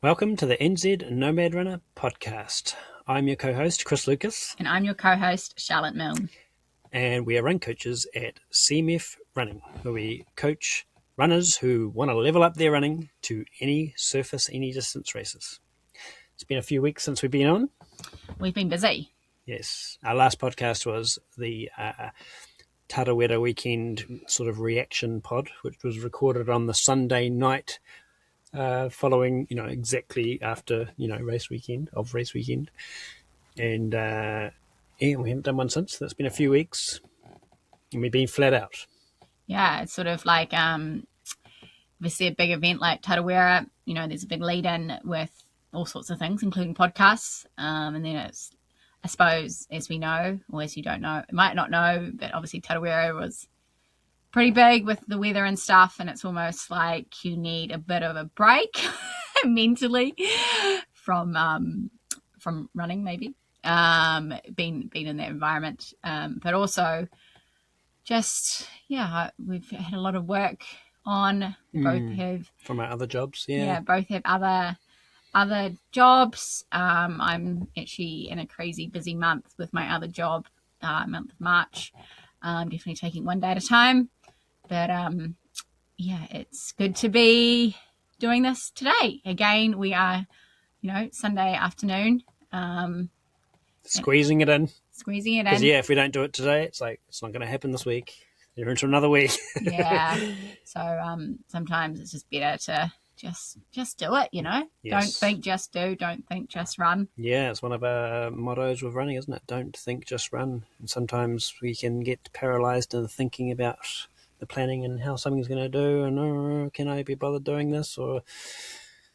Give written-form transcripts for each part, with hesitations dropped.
Welcome to the NZ Nomad Runner podcast. I'm your co-host, Chris Lucas. And I'm your co-host, Charlotte Milne. And we are run coaches at CMF Running, where we coach runners who want to level up their running to any surface, any distance races. It's been a few weeks since we've been on. We've been busy. Yes. Our last podcast was the Tarawera weekend sort of reaction pod, which was recorded on the Sunday night following, exactly after, race weekend. And we haven't done one since. That's been a few weeks, and we've been flat out. Yeah, it's sort of like obviously a big event like Tarawera. There's a big lead in with all sorts of things, including podcasts. And then it's, I suppose, as we know, or as you don't know, might not know, but obviously Tarawera was pretty big with the weather and stuff, and it's almost like you need a bit of a break mentally from running, maybe being in that environment, but also just we've had a lot of work on. Both have from our other jobs. Both have other jobs. I'm actually in a crazy busy month with my other job, month of March. I'm definitely taking one day at a time. But, it's good to be doing this today. Again, we are, Sunday afternoon. Squeezing it in. Because, if we don't do it today, it's like, it's not going to happen this week. You're into another week. So sometimes it's just better to just do it, Yes. Don't think, just do. Don't think, just run. Yeah, it's one of our mottos with running, isn't it? Don't think, just run. And sometimes we can get paralyzed in thinking about the planning and how something's going to do, and can I be bothered doing this, or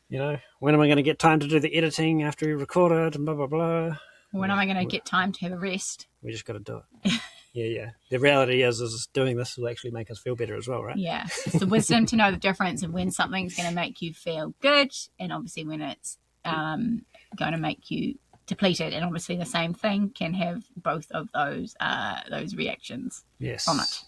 when am I going to get time to do the editing after we record it, and blah blah blah. When am I going to get time to have a rest? We just got to do it. Yeah. The reality is doing this will actually make us feel better as well, right? Yeah, it's the wisdom to know the difference of when something's going to make you feel good, and obviously when it's going to make you depleted, and obviously the same thing can have both of those reactions from it.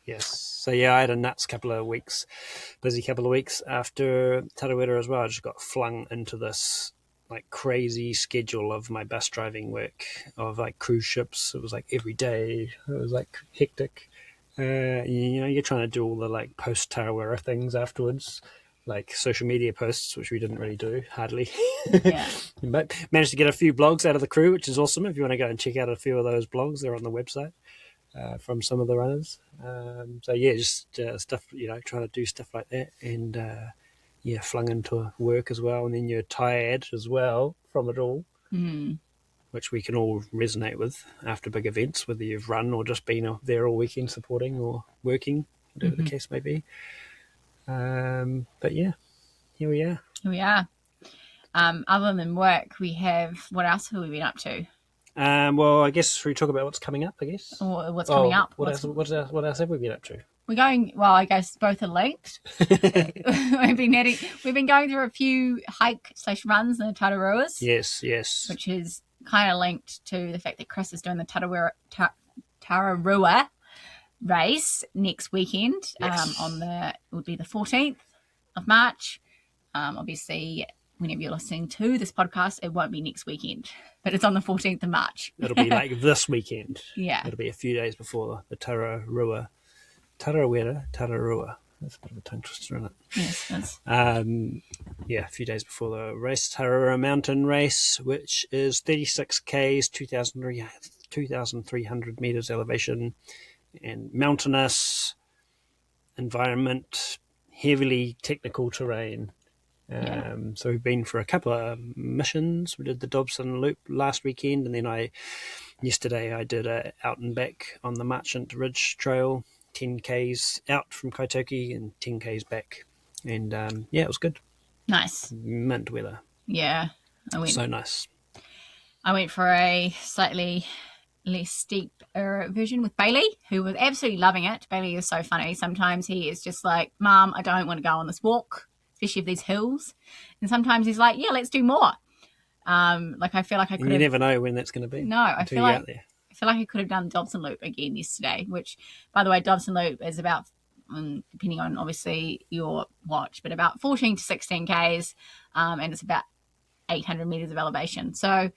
Yes. So I had a nuts busy couple of weeks after Tarawera as well. I just got flung into this like crazy schedule of my bus driving work, of like cruise ships. It was like every day. It was like hectic. You're trying to do all the like post Tarawera things afterwards, like social media posts, which we didn't really do hardly. Yeah. But managed to get a few blogs out of the crew, which is awesome. If you want to go and check out a few of those blogs, they're on the website. From some of the runners. Just stuff, trying to do stuff like that, and flung into work as well, and then you're tired as well from it all, which we can all resonate with after big events, whether you've run or just been there all weekend supporting or working, whatever the case may be. But here we are. Other than work, what else have we been up to? I guess we talk about what's coming up, I guess. Or what's coming up. What else have we been up to? We're going, I guess both are linked. We've been going through a few hike/runs in the Tararuas. Yes. Which is kind of linked to the fact that Chris is doing the Tararua race next weekend. Yes. It would be the 14th of March. Obviously, whenever you're listening to this podcast, it won't be next weekend, but it's on the 14th of March. It'll be like this weekend. Yeah. It'll be a few days before the Tarawera. That's a bit of a tongue twister, isn't it? Yes, it is. A few days before the race, Tarawera mountain race, which is 36 Ks, 2,300 meters elevation, and mountainous environment, heavily technical terrain. So we've been for a couple of missions. We did the Dobson Loop last weekend, and then yesterday I did a out and back on the Marchant Ridge Trail, 10 Ks out from Kaitoki and 10 Ks back. And it was good. Nice. Mint weather. Yeah. So nice. I went for a slightly less steep version with Bailey, who was absolutely loving it. Bailey is so funny. Sometimes he is just like, Mom, I don't want to go on this walk, especially if there's hills. And sometimes he's like, yeah, let's do more. I feel like I could have... You never know when that's going to be. No, I feel like I could have done Dobson Loop again yesterday, which, by the way, Dobson Loop is about depending on obviously your watch, but about 14 to 16 Ks, and it's about 800 meters of elevation. So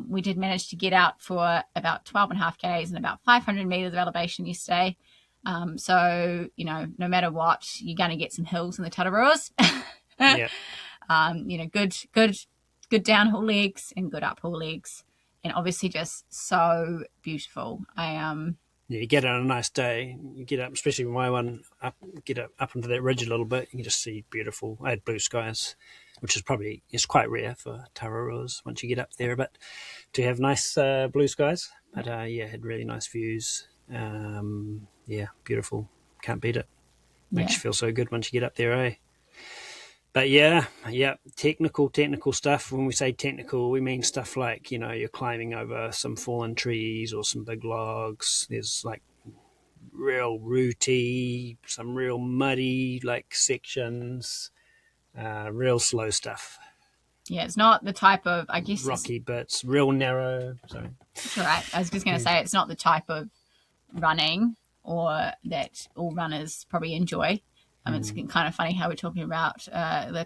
we did manage to get out for about 12.5 Ks and about 500 meters of elevation yesterday. So, you know, no matter what, you're going to get some hills in the Tararuas. Yeah. You know, good downhill legs and good uphill legs, and obviously just so beautiful. Yeah, you get on a nice day, you get up, especially with my one, get up into that ridge a little bit, you can just see beautiful. I had blue skies, which is quite rare for Tararuas once you get up there, but to have nice blue skies. But yeah, had really nice views. Yeah, beautiful. Can't beat it. Makes you feel so good once you get up there, eh? But yeah, technical stuff. When we say technical, we mean stuff like, you know, you're climbing over some fallen trees or some big logs. There's like real rooty, some real muddy like sections, real slow stuff. Yeah, it's not the type of, I guess, rocky bits, real narrow. Sorry, it's all right. I was just going to say it's not the type of running or that all runners probably enjoy. It's kind of funny how we're talking about the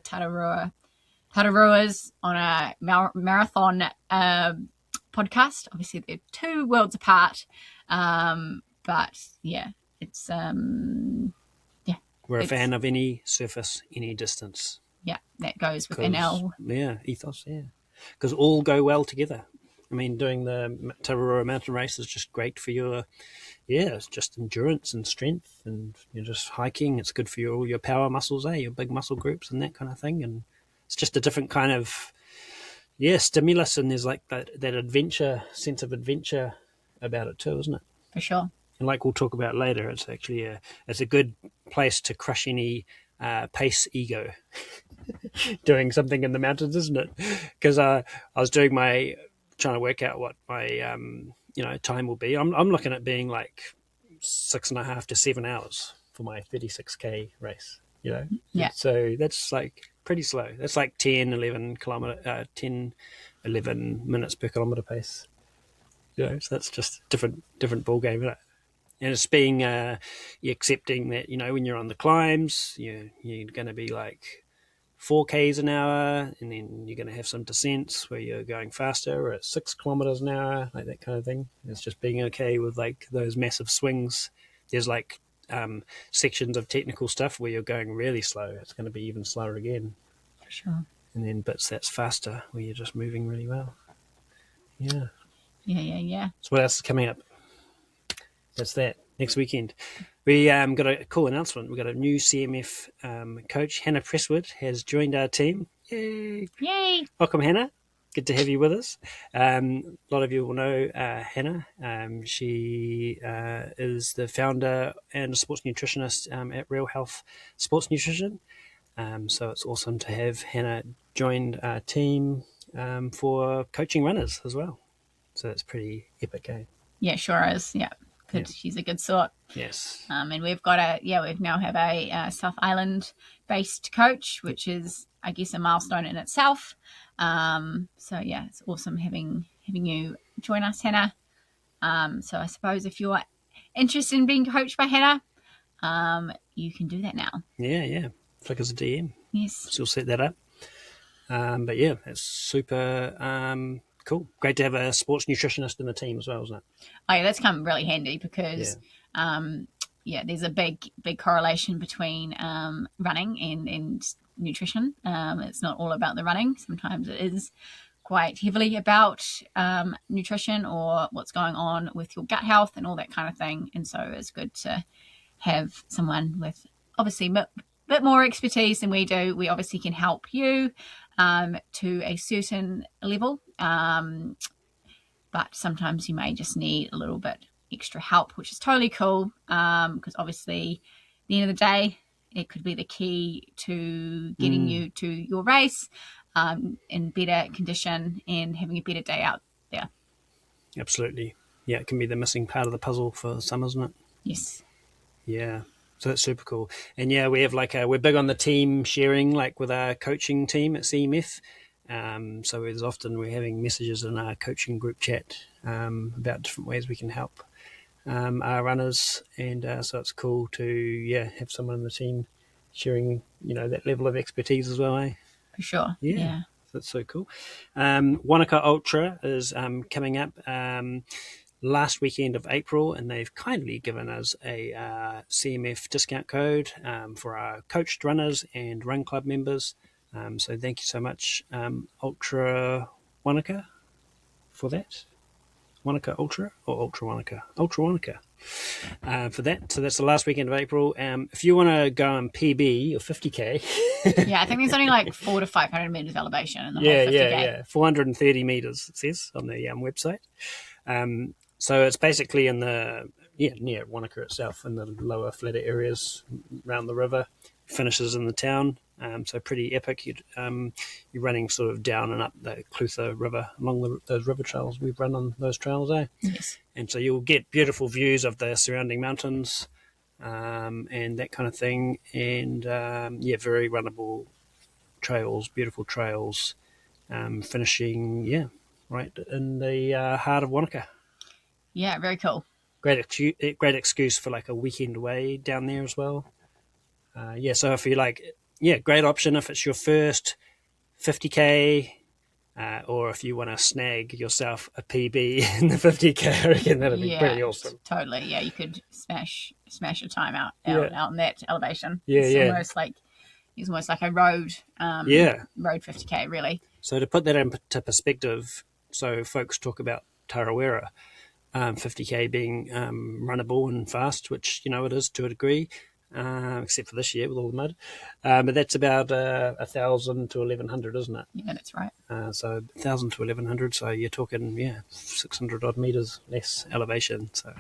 Tararuas on a marathon podcast. Obviously, they're two worlds apart, but yeah, it's we're a fan of any surface, any distance. Yeah, that goes within our ethos. Yeah, because all go well together. I mean, doing the Tararua mountain race is just great for your, it's just endurance and strength, and you're just hiking. It's good for all your power muscles, your big muscle groups and that kind of thing. And it's just a different kind of, stimulus. And there's like that sense of adventure about it too, isn't it? For sure. And like we'll talk about later, it's actually it's a good place to crush any pace ego doing something in the mountains, isn't it? Because I was trying to work out what my time will be. I'm looking at being like 6.5 to 7 hours for my 36K race. So that's like pretty slow. That's like 11 minutes per kilometer pace. So that's just different ball game, isn't it? And it's being accepting that when you're on the climbs, you're going to be like 4Ks an hour, and then you're going to have some descents where you're going faster or at 6 kilometers an hour, like that kind of thing. It's just being okay with like those massive swings. There's like sections of technical stuff where you're going really slow. It's going to be even slower again. For sure. And then bits that's faster where you're just moving really well. Yeah. So what else is coming up? That's that. Next weekend. We got a cool announcement. We've got a new CMF coach. Hannah Presswood has joined our team. Yay! Yay! Welcome, Hannah. Good to have you with us. A lot of you will know Hannah. She is the founder and a sports nutritionist at Real Health Sports Nutrition. So it's awesome to have Hannah join our team for coaching runners as well. So it's pretty epic, eh? Yeah, sure is. Yeah. Good. Yeah. She's a good sort. Yes. And we've got we now have a South Island based coach, which is, I guess, a milestone in itself. So yeah, it's awesome having you join us, Hannah. So I suppose if you're interested in being coached by Hannah, you can do that now. Yeah. Flick us a DM. Yes. She'll set that up. But yeah, it's super cool. Great to have a sports nutritionist in the team as well, isn't it? Oh yeah, that's come really handy because there's a big correlation between running and nutrition. It's not all about the running. Sometimes it is quite heavily about nutrition or what's going on with your gut health and all that kind of thing. And so it's good to have someone with obviously a bit more expertise than we do. We obviously can help you to a certain level, but sometimes you may just need a little bit extra help, which is totally cool, because obviously at the end of the day, it could be the key to getting you to your race in better condition and having a better day out there. Absolutely. Yeah, it can be the missing part of the puzzle for some, isn't it? Yes. Yeah. So that's super cool. And yeah, we have we're big on the team sharing, like with our coaching team at CMF. So there's often we're having messages in our coaching group chat about different ways we can help. are runners, and so it's cool to have someone in the team sharing that level of expertise as well. For sure. Yeah. Yeah. That's so cool. Wanaka Ultra is coming up last weekend of April, and they've kindly given us a CMF discount code for our coached runners and run club members. So thank you so much, Ultra Wanaka, for that. Wanaka Ultra or Ultra Wanaka? Ultra Wanaka. For that. So that's the last weekend of April. If you want to go on PB or 50K. Yeah, I think there's only like 400 to 500 meters of elevation in the whole 50K. Yeah. 430 meters, it says on the website. So it's basically in the near Wanaka itself, in the lower flatter areas around the river. Finishes in the town. So pretty epic. You're running sort of down and up the Clutha River along those river trails. We've run on those trails, Yes. And so you'll get beautiful views of the surrounding mountains and that kind of thing. And very runnable trails, beautiful trails. Finishing, right in the heart of Wanaka. Yeah, very cool. Great excuse for like a weekend away down there as well. So if you great option if it's your first 50K, or if you want to snag yourself a PB in the 50K, I reckon that'd be pretty awesome. Totally. Yeah, you could smash a time out in that elevation. It's almost like a road. Road 50K really. So to put that into perspective, so folks talk about Tarawera 50K being runnable and fast, which it is to a degree. Except for this year with all the mud. But that's about 1,000 to 1,100, isn't it? Yeah, that's right. So 1,000 to 1,100, so you're talking, 600 odd metres less elevation. So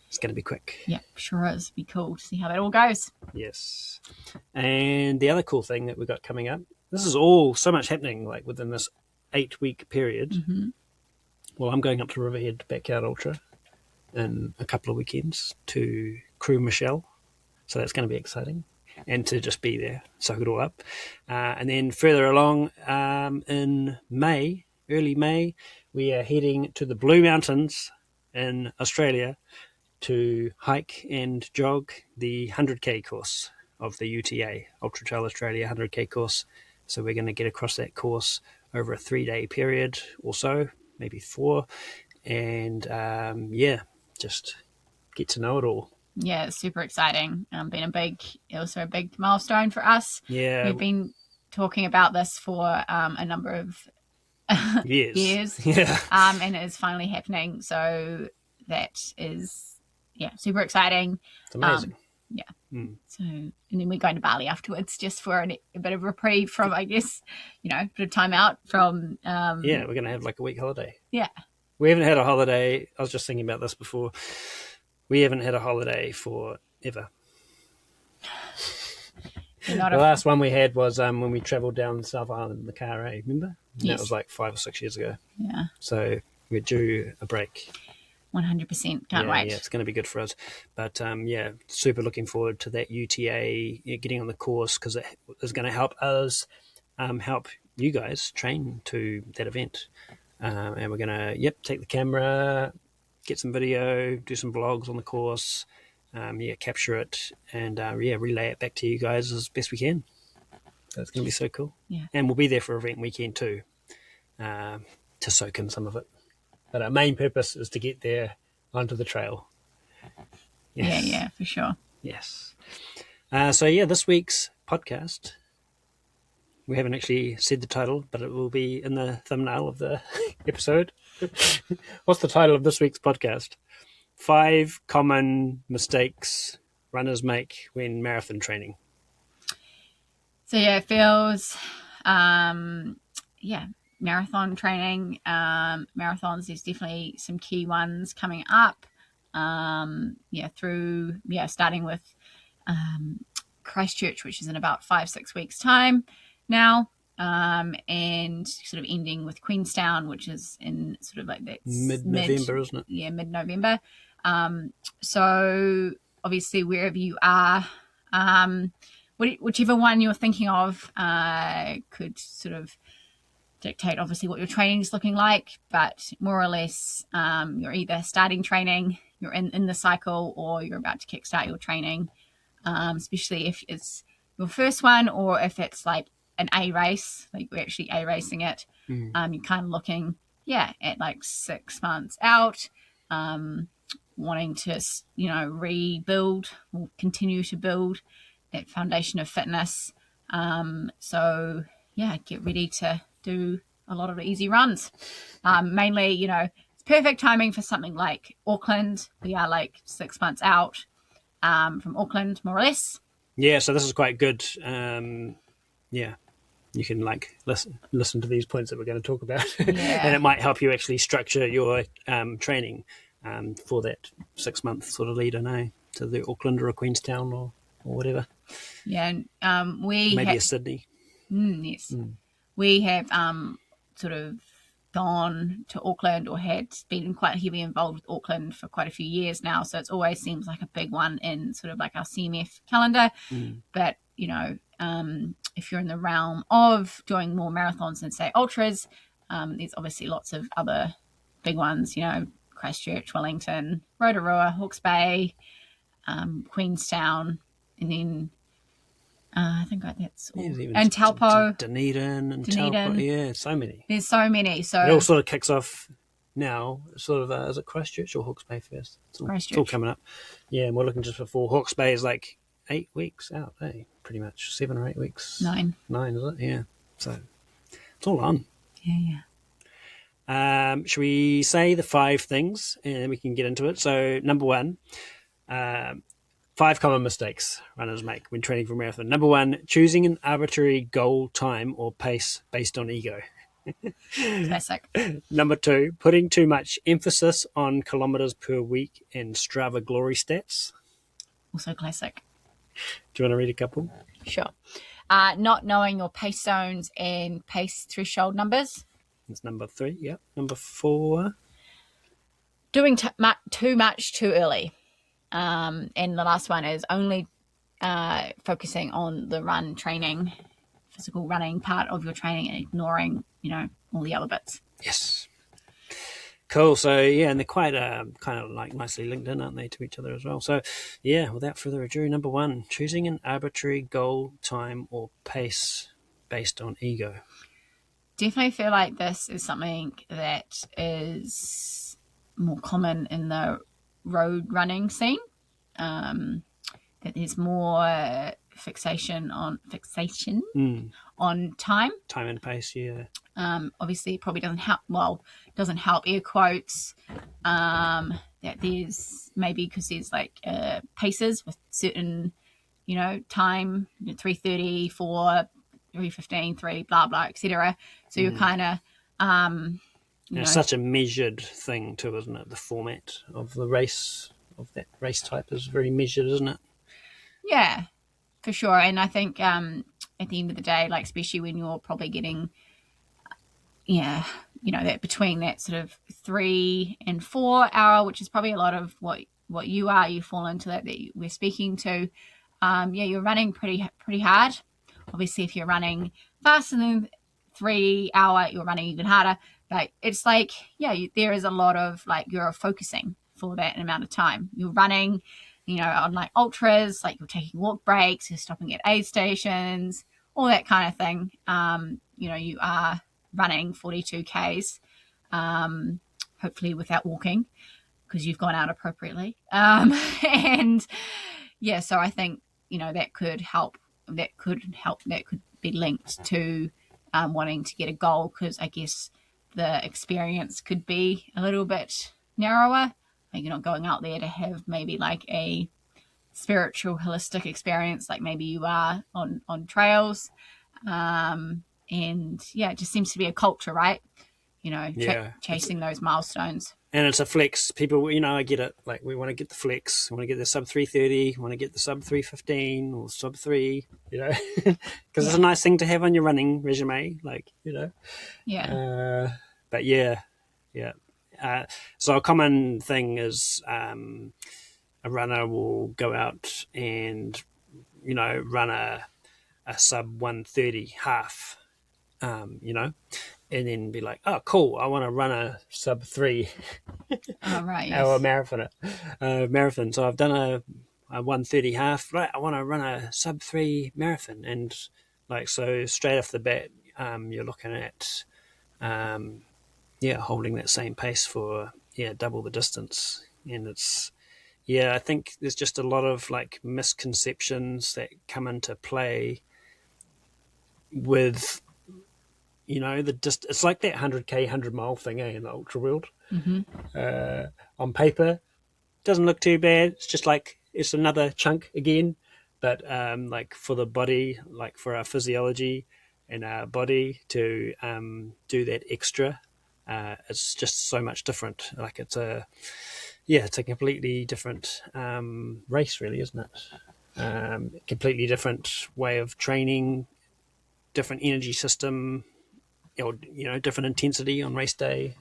it's going to be quick. Yeah, sure is. Be cool to see how that all goes. Yes. And the other cool thing that we've got coming up, this is all so much happening like within this 8-week period. Mm-hmm. Well, I'm going up to Riverhead Backyard Ultra in a couple of weekends to Crew Michelle. So that's going to be exciting, and to just be there, soak it all up. And then further along in May, early May, we are heading to the Blue Mountains in Australia to hike and jog the 100K course of the UTA, Ultra Trail Australia 100K course. So we're going to get across that course over a 3-day period or so, maybe 4. And just get to know it all. Yeah, it's super exciting. Been also a big milestone for us. Yeah. We've been talking about this for a number of years. Yeah. And it is finally happening. So that is, super exciting. It's amazing. So, and then we're going to Bali afterwards just for a bit of reprieve from, I guess, a bit of time out from... we're going to have like a week holiday. Yeah. We haven't had a holiday. I was just thinking about this before. We haven't had a holiday forever. The last one we had was when we travelled down South Island in the car, remember? And that was like 5 or 6 years ago. Yeah. So we're due a break. 100%. Can't wait. Yeah, it's going to be good for us. But super looking forward to that UTA, getting on the course, because it is going to help us help you guys train to that event. And we're going to, take the camera, get some video, do some vlogs on the course, capture it, and relay it back to you guys as best we can. So it's going to be so cool. Yeah. And we'll be there for event weekend too, to soak in some of it. But our main purpose is to get there onto the trail. Yes. Yeah, for sure. Yes. This week's podcast, we haven't actually said the title, but it will be in the thumbnail of the episode. What's the title of this week's podcast? 5 common mistakes runners make when marathon training. So it feels, marathon training. Marathons, there's definitely some key ones coming up. Starting with Christchurch, which is in about 5-6 weeks' time now. And sort of ending with Queenstown, which is in sort of like that mid-November, isn't it? Yeah, mid-November. So obviously wherever you are, whichever one you're thinking of could sort of dictate obviously what your training is looking like, but more or less you're either starting training you're in the cycle or you're about to kickstart your training, especially if it's your first one or if it's like an A race, like we're actually A racing it. You're kind of looking, at like 6 months out, wanting to, rebuild or continue to build that foundation of fitness. So get ready to do a lot of easy runs. Mainly, it's perfect timing for something like Auckland. We are like 6 months out from Auckland, more or less. Yeah, so this is quite good. You can like listen to these points that we're going to talk about, and it might help you actually structure your training for that 6 month sort of lead in, to the Auckland or a Queenstown or whatever. Yeah, and maybe a Sydney. Yes, we have sort of gone to Auckland or had been quite heavily involved with Auckland for quite a few years now, so it always seems like a big one in sort of like our CMF calendar. But if you're in the realm of doing more marathons than say ultras, there's obviously lots of other big ones, Christchurch, Wellington, Rotorua, Hawke's Bay, Queenstown, and then I think that's all. And Taupo. Dunedin and Taupo. Yeah, so many. There's so many. So it all sort of kicks off now. Sort of, is it Christchurch or Hawke's Bay first? It's all coming up. Yeah, and we're looking just before. Hawke's Bay is like 8 weeks out, pretty much 7 or 8 weeks. 9, is it? Yeah. So it's all on. Yeah. Should we say the 5 things and then we can get into it? So number 1, 5 common mistakes runners make when training for a marathon. Number 1, choosing an arbitrary goal, time, or pace based on ego. Classic. Number 2, putting too much emphasis on kilometers per week and Strava glory stats. Also classic. Do you want to read a couple? Sure. Not knowing your pace zones and pace threshold numbers. That's number 3, yeah. Number 4. Doing too much too early. And the last one is only focusing on the run training, physical running part of your training and ignoring, all the other bits. Yes. Cool. So, and they're quite kind of like nicely linked in, aren't they, to each other as well? So, without further ado, number 1, choosing an arbitrary goal, time, or pace based on ego. Definitely feel like this is something that is more common in the road running scene. That there's more fixation on time and pace. Obviously it probably doesn't help air quotes that there's maybe because there's like paces with certain time, 3:30, 4, 3:15, 3 blah blah etc. So you're kind of it's such a measured thing too, isn't it? The format of the race, of that race type, is very measured, isn't it? Yeah, for sure. And I think at the end of the day, like especially when you're probably getting that between that sort of 3 and 4 hour, which is probably a lot of what you fall into that we're speaking to. You're running pretty hard. Obviously, if you're running faster than 3 hour, you're running even harder. But it's like, there is a lot of like you're focusing for that amount of time. You're running, on like ultras, like you're taking walk breaks, you're stopping at aid stations, all that kind of thing. You are running 42 Ks, hopefully without walking because you've gone out appropriately. And so I think, that could help. That could be linked to wanting to get a goal because I guess the experience could be a little bit narrower. Like you're not going out there to have maybe like a spiritual, holistic experience like maybe you are on trails. And it just seems to be a culture, right? Chasing those milestones. And it's a flex. People, I get it. Like we want to get the flex. We want to get the sub 3:30. We want to get the sub 3:15 or sub 3. Because it's a nice thing to have on your running resume. Like but so a common thing is a runner will go out and run a sub 1:30 half. and then be like, oh, cool, I want to run a sub 3 Oh, right, hour yes. marathon. So I've done a 1:30 half. Right, I want to run a sub 3 marathon, and like so straight off the bat, you're looking at holding that same pace for double the distance, and it's I think there's just a lot of like misconceptions that come into play with it's like that 100k 100 mile thing, in the ultra world. Mm-hmm. On paper doesn't look too bad. It's just like it's another chunk again, but like for the body, like for our physiology and our body to do that extra, it's just so much different. Like it's a completely different race, really, isn't it? Completely different way of training, different energy system, or different intensity on race day.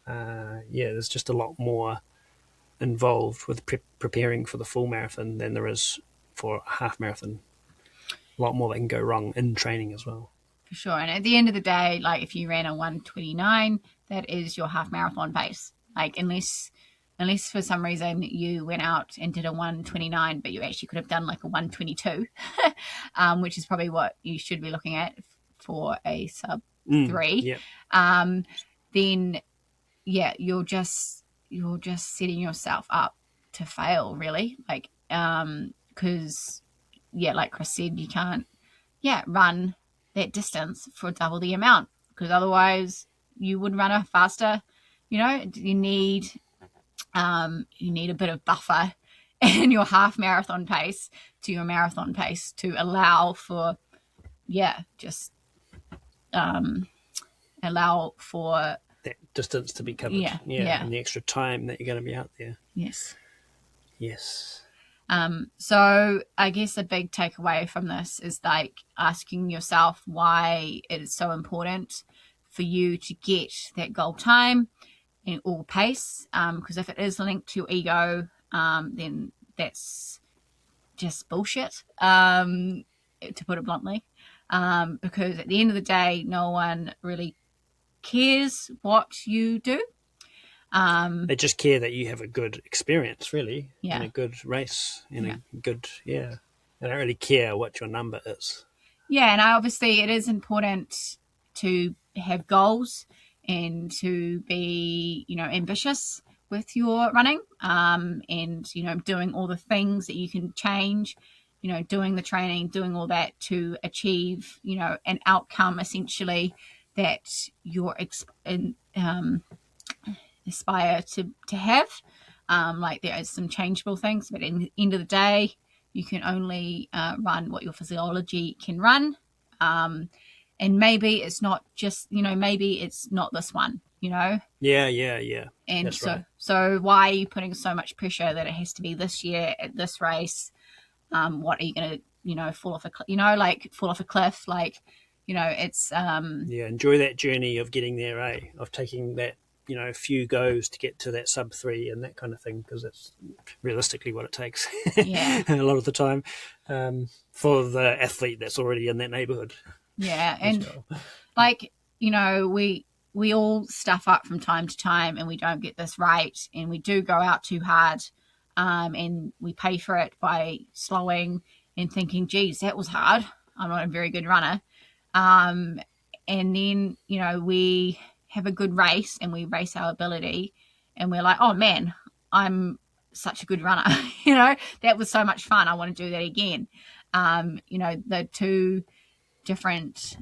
There's just a lot more involved with preparing for the full marathon than there is for a half marathon. A lot more that can go wrong in training as well. For sure. And at the end of the day, like if you ran a 1:29, that is your half marathon pace. Like unless for some reason you went out and did a 1:29, but you actually could have done like a 1:22, which is probably what you should be looking at for a sub 3. Then you're just setting yourself up to fail, really. Like because like Chris said, you can't run that distance for double the amount, because otherwise you would run a faster. You need a bit of buffer in your half marathon pace to your marathon pace to allow for allow for that distance to be covered. And the extra time that you're going to be out there. Yes. So I guess a big takeaway from this is like asking yourself why it is so important for you to get that goal time or pace, because if it is linked to your ego, then that's just bullshit, to put it bluntly, because at the end of the day, no one really cares what you do. They just care that you have a good experience, really, in a good race, a good, They don't really care what your number is. And obviously it is important to have goals and to be, ambitious with your running, and, doing all the things that you can change, doing the training, doing all that to achieve, an outcome essentially that you're aspire to have. Like there is some changeable things, but in the end of the day, you can only run what your physiology can run. And maybe it's not just, maybe it's not this one, Yeah. And that's right. So why are you putting so much pressure that it has to be this year at this race? What are you going to, fall off a cliff? Like, it's... enjoy that journey of getting there, of taking that, few goes to get to that sub 3 and that kind of thing, because it's realistically what it takes a lot of the time, for the athlete that's already in that neighborhood. And like, we all stuff up from time to time and we don't get this right, and we do go out too hard, and we pay for it by slowing and thinking, geez, that was hard, I'm not a very good runner, and then we have a good race and we race our ability and we're like, oh man, I'm such a good runner. That was so much fun, I want to do that again. The two different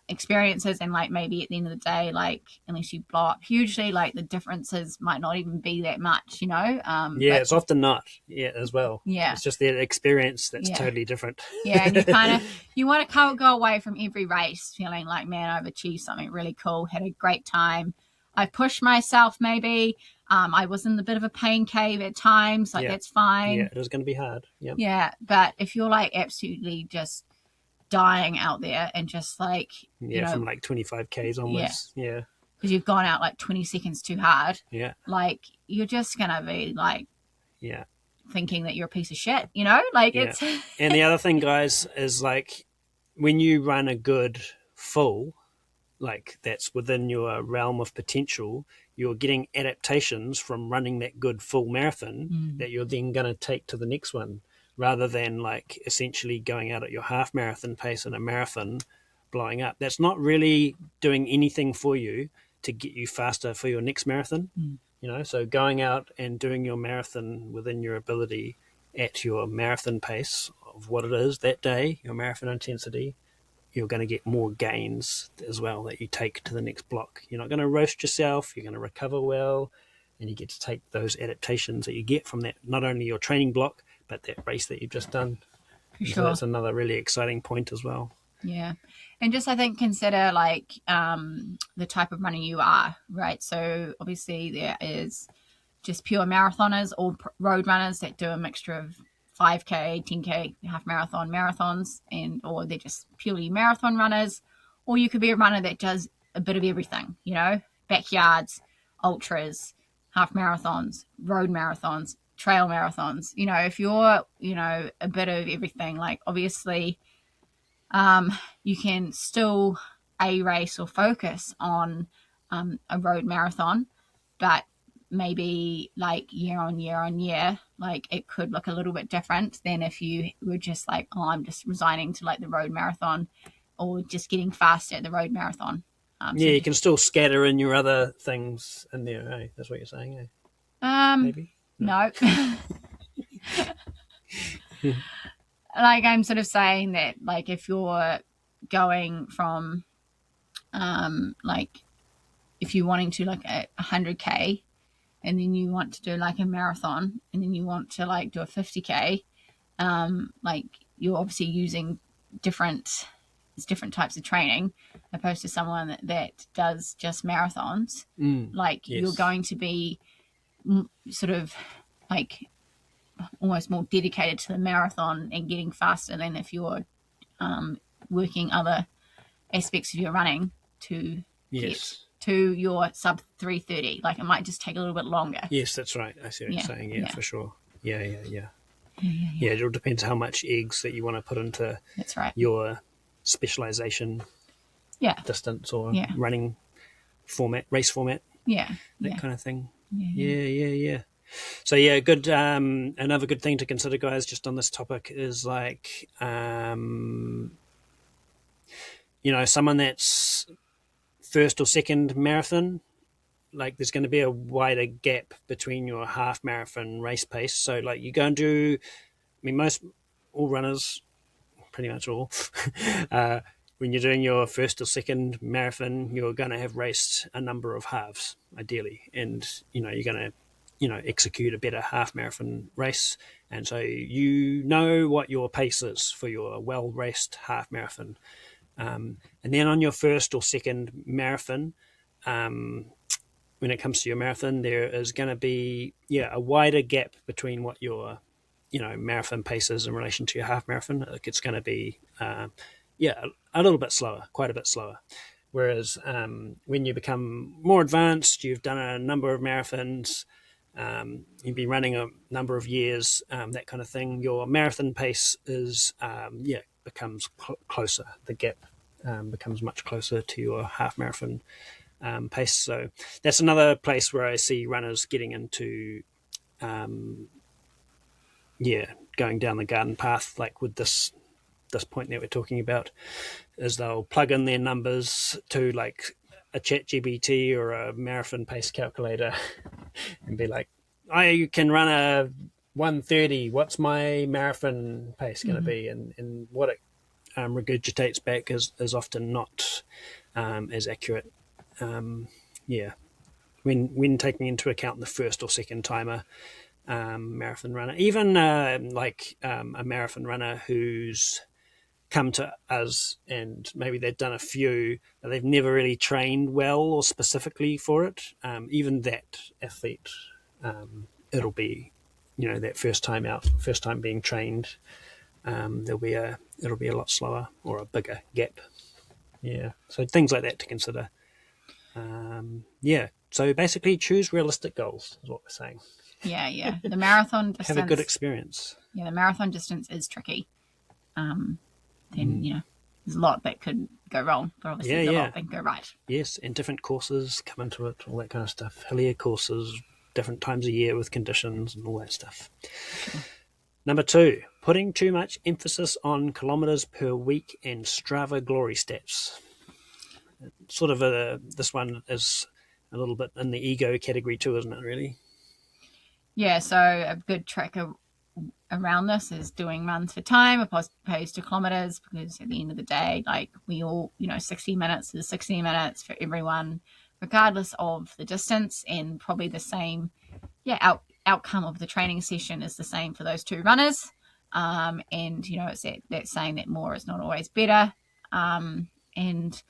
experiences, and like maybe at the end of the day, like unless you blow up hugely, like the differences might not even be that much, it's often not as well. It's just the experience that's totally different. And you want to go away from every race feeling like, man, I've achieved something really cool, had a great time, I pushed myself, maybe I was in a bit of a pain cave at times, like that's fine. It was going to be hard. But if you're like absolutely just dying out there and just like from like 25k's onwards, because you've gone out like 20 seconds too hard, like you're just gonna be like thinking that you're a piece of shit, it's And the other thing, guys, is like when you run a good full, like that's within your realm of potential, you're getting adaptations from running that good full marathon that you're then going to take to the next one, rather than like essentially going out at your half marathon pace in a marathon, blowing up. That's not really doing anything for you to get you faster for your next marathon. So going out and doing your marathon within your ability at your marathon pace of what it is that day, your marathon intensity, you're going to get more gains as well that you take to the next block. You're not going to roast yourself, you're going to recover well, and you get to take those adaptations that you get from that, not only your training block, but that race that you've just done. For sure. So that's another really exciting point as well. Yeah. And just, I think, consider like the type of runner you are, right? So obviously there is just pure marathoners or road runners that do a mixture of 5K, 10K, half marathon, marathons, or they're just purely marathon runners. Or you could be a runner that does a bit of everything, backyards, ultras, half marathons, road marathons, trail marathons. If you're, a bit of everything, like obviously you can still race or focus on a road marathon, but maybe like year on year, like it could look a little bit different than if you were just like, oh, I'm just resigning to like the road marathon or just getting fast at the road marathon. You can still scatter in your other things in there, eh? That's what you're saying, eh? Maybe? No. Like I'm sort of saying that, like if you're going from like if you're wanting to like a 100K and then you want to do like a marathon and then you want to like do a 50K, like you're obviously using different types of training opposed to someone that does just marathons. Like Yes. you're going to be sort of like almost more dedicated to the marathon and getting faster than if you're working other aspects of your running to get to your sub 3:30. Like it might just take a little bit longer. Yes, that's right. I see what you're saying. Yeah, for sure. Yeah. It all depends how much eggs that you want to put into That's right. your specialization distance or running format, race format. That kind of thing. Yeah. So good. Another good thing to consider, guys, just on this topic is like, someone that's first or second marathon, like there's going to be a wider gap between your half marathon race pace. So like you go and do, all runners, pretty much all, when you're doing your first or second marathon, you're going to have raced a number of halves, ideally. And, you're going to, execute a better half marathon race. And so you know what your pace is for your well-raced half marathon. And then on your first or second marathon, when it comes to your marathon, there is going to be, a wider gap between what your, marathon pace is in relation to your half marathon. Like it's going to be, a little bit slower, quite a bit slower. Whereas when you become more advanced, you've done a number of marathons, you've been running a number of years, that kind of thing, your marathon pace is, becomes closer. The gap becomes much closer to your half marathon pace. So that's another place where I see runners getting into, going down the garden path, like with this point that we're talking about, is they'll plug in their numbers to like a chat GBT or a marathon pace calculator and be like, I can run a 1:30. What's my marathon pace going to be? And what it regurgitates back is often not as accurate. When taking into account the first or second timer marathon runner, even a marathon runner who's come to us and maybe they've done a few, but they've never really trained well or specifically for it. Even that athlete, it'll be, that first time being trained, it'll be a lot slower or a bigger gap. Yeah, so things like that to consider. So basically, choose realistic goals is what we're saying. Yeah. The marathon distance. Have a good experience. Yeah, the marathon distance is tricky. Then there's a lot that could go wrong, but obviously there's a lot that can go right. Yes, and different courses come into it, all that kind of stuff. Hillier courses, different times a year with conditions and all that stuff. Sure. Number 2, putting too much emphasis on kilometres per week and Strava glory stats. Sort of this one is a little bit in the ego category too, isn't it, really? Yeah, so a good trick around this is doing runs for time opposed to kilometers, because at the end of the day, like we all, 60 minutes is 60 minutes for everyone, regardless of the distance, and probably the same, outcome of the training session is the same for those two runners. And it's that saying that more is not always better. And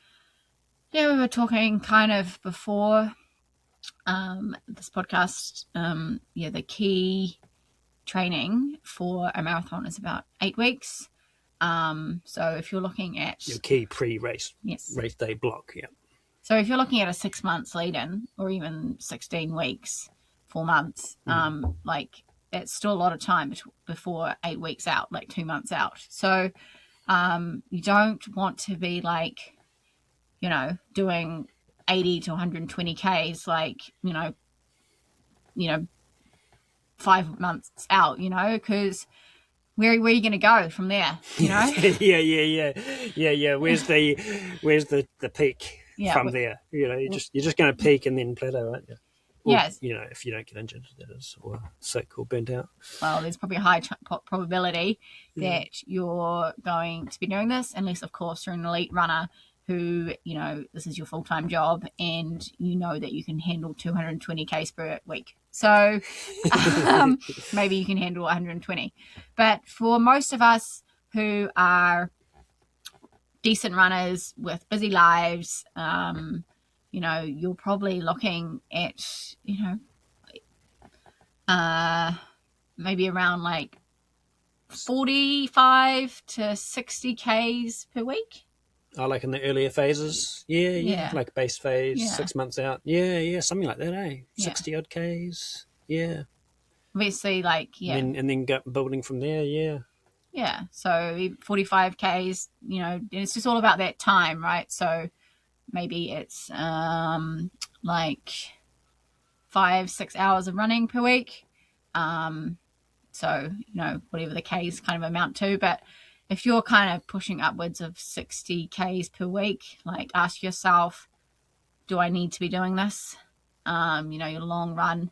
we were talking kind of before this podcast. The key training for a marathon is about 8 weeks. So if you're looking at your key pre-race, yes, race day block, yeah. So if you're looking at a 6 months lead in, or even 16 weeks, 4 months, like it's still a lot of time before 8 weeks out, like 2 months out. So you don't want to be like, doing 80 to 120 Ks, like, 5 months out, because where are you going to go from there? Yeah. Where's the peak from there? You're just going to peak and then plateau, aren't you? Or, yes. If you don't get injured, that is, or sick or burnt out. Well, there's probably a high probability that you're going to be doing this, unless, of course, you're an elite runner who, this is your full-time job, and you know that you can handle 220 Ks per week. So maybe you can handle 120. But for most of us who are decent runners with busy lives, you're probably looking at, maybe around like 45 to 60 Ks per week. Oh, like in the earlier phases? Yeah. Like base phase, 6 months out. Yeah, something like that, eh? 60 odd Ks. Yeah. Obviously, like, And then go building from there, yeah. Yeah, so 45 Ks, and it's just all about that time, right? So maybe it's like 5-6 hours of running per week. So, whatever the Ks kind of amount to. But if you're kind of pushing upwards of 60 Ks per week, like ask yourself, do I need to be doing this? Your long run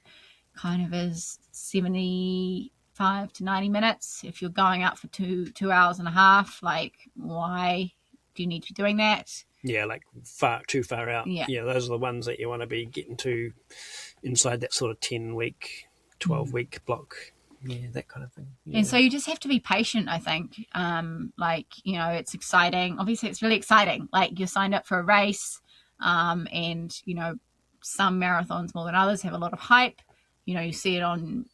kind of is 75 to 90 minutes. If you're going out for 2 hours and a half, like why do you need to be doing that? Yeah, like too far out. Yeah, those are the ones that you want to be getting to inside that sort of 10-week, 12-week block. Yeah, that kind of thing. Yeah. And so you just have to be patient, I think. It's exciting. Obviously, it's really exciting. Like, you're signed up for a race, and, some marathons more than others have a lot of hype. You see it on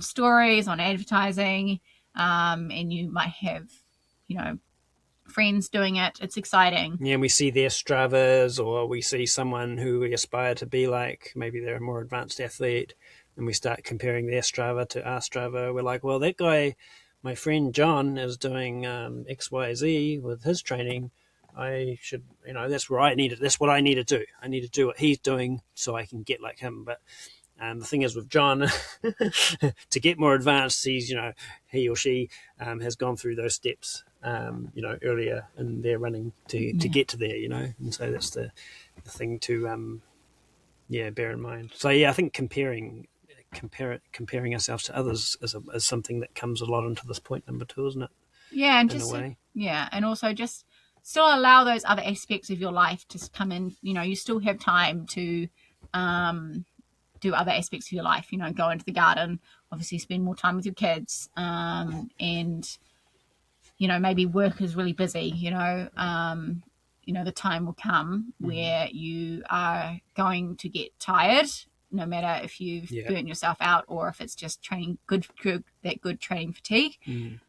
stories, on advertising, and you might have, friends doing it. It's exciting. Yeah, and we see their Stravas, or we see someone who we aspire to be like. Maybe they're a more advanced athlete, and we start comparing their Strava to our Strava. We're like, well, that guy, my friend John, is doing XYZ with his training. I should, that's where I need it. That's what I need to do. I need to do what he's doing so I can get like him. But the thing is with John, to get more advanced, he or she has gone through those steps, earlier in their running to get to there, and so that's the thing to, bear in mind. So I think comparing ourselves to others is something that comes a lot into this point number 2, isn't it? Yeah, and and also just still allow those other aspects of your life to come in. You still have time to do other aspects of your life. Go into the garden, obviously spend more time with your kids, and maybe work is really busy. The time will come where you are going to get tired, no matter if you've burnt yourself out or if it's just training good training fatigue. We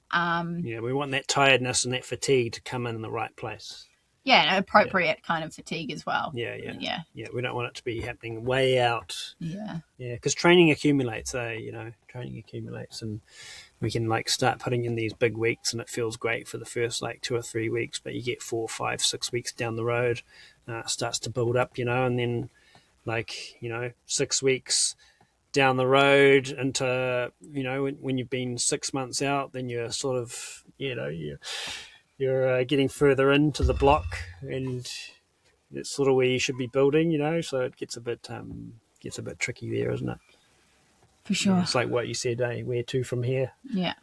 want that tiredness and that fatigue to come in the right place. Yeah, appropriate kind of fatigue as well. Yeah. We don't want it to be happening way out. Yeah. Yeah, because training accumulates. Training accumulates, and we can like start putting in these big weeks, and it feels great for the first like 2 or 3 weeks, but you get 4, 5, 6 weeks down the road, it starts to build up, and then 6 weeks down the road into when you've been 6 months out, then you're sort of you're getting further into the block, and it's sort of where you should be building, so it gets a bit tricky there, isn't it? For sure. Yeah, it's like what you said, where to from here? Yeah.